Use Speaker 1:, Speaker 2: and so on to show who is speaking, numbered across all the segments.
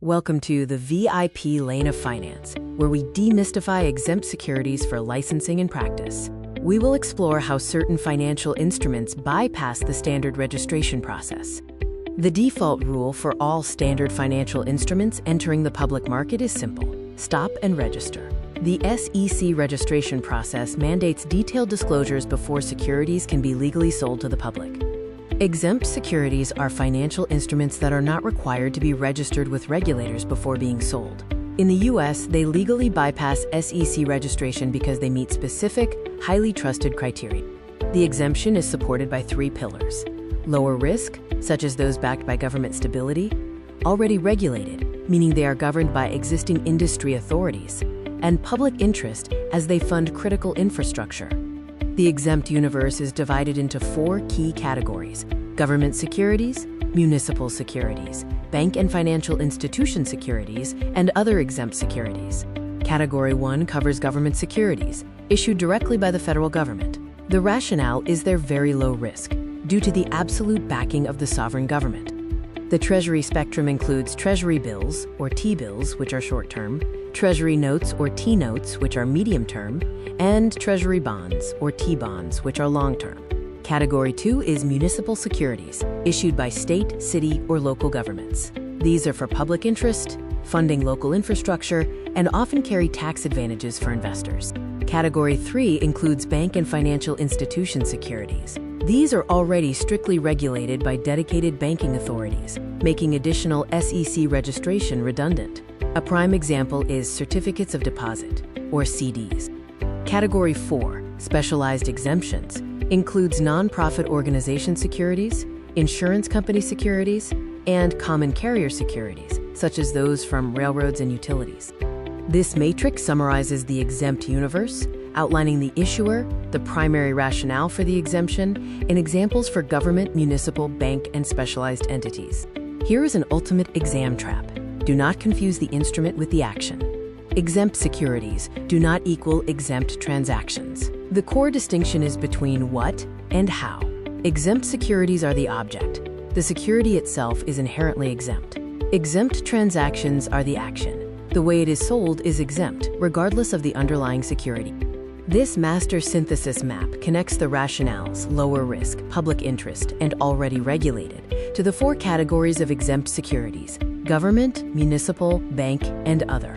Speaker 1: Welcome to the VIP lane of finance, where we demystify exempt securities for licensing and practice. We will explore how certain financial instruments bypass the standard registration process. The default rule for all standard financial instruments entering the public market is simple: stop and register. The SEC registration process mandates detailed disclosures before securities can be legally sold to the public. Exempt securities are financial instruments that are not required to be registered with regulators before being sold. In the U.S., they legally bypass SEC registration because they meet specific, highly trusted criteria. The exemption is supported by three pillars: lower risk, such as those backed by government stability; already regulated, meaning they are governed by existing industry authorities; and public interest, as they fund critical infrastructure. The exempt universe is divided into four key categories: government securities, municipal securities, bank and financial institution securities, and other exempt securities. Category 1 covers government securities, issued directly by the federal government. The rationale is their very low risk, due to the absolute backing of the sovereign government. The Treasury spectrum includes Treasury bills, or T-bills, which are short-term, Treasury notes, or T-notes, which are medium-term, and Treasury bonds, or T-bonds, which are long-term. Category 2 is municipal securities, issued by state, city, or local governments. These are for public interest, funding local infrastructure, and often carry tax advantages for investors. Category 3 includes bank and financial institution securities. These are already strictly regulated by dedicated banking authorities, making additional SEC registration redundant. A prime example is certificates of deposit, or CDs. Category 4, specialized exemptions, includes nonprofit organization securities, insurance company securities, and common carrier securities, such as those from railroads and utilities. This matrix summarizes the exempt universe, outlining the issuer, the primary rationale for the exemption, and examples for government, municipal, bank, and specialized entities. Here is an ultimate exam trap. Do not confuse the instrument with the action. Exempt securities do not equal exempt transactions. The core distinction is between what and how. Exempt securities are the object. The security itself is inherently exempt. Exempt transactions are the action. The way it is sold is exempt, regardless of the underlying security. This master synthesis map connects the rationales, lower risk, public interest, and already regulated, to the four categories of exempt securities: government, municipal, bank, and other.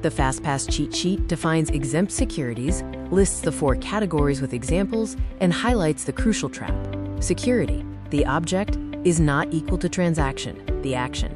Speaker 1: The FastPass cheat sheet defines exempt securities, lists the four categories with examples, and highlights the crucial trap. Security, the object, is not equal to transaction, the action.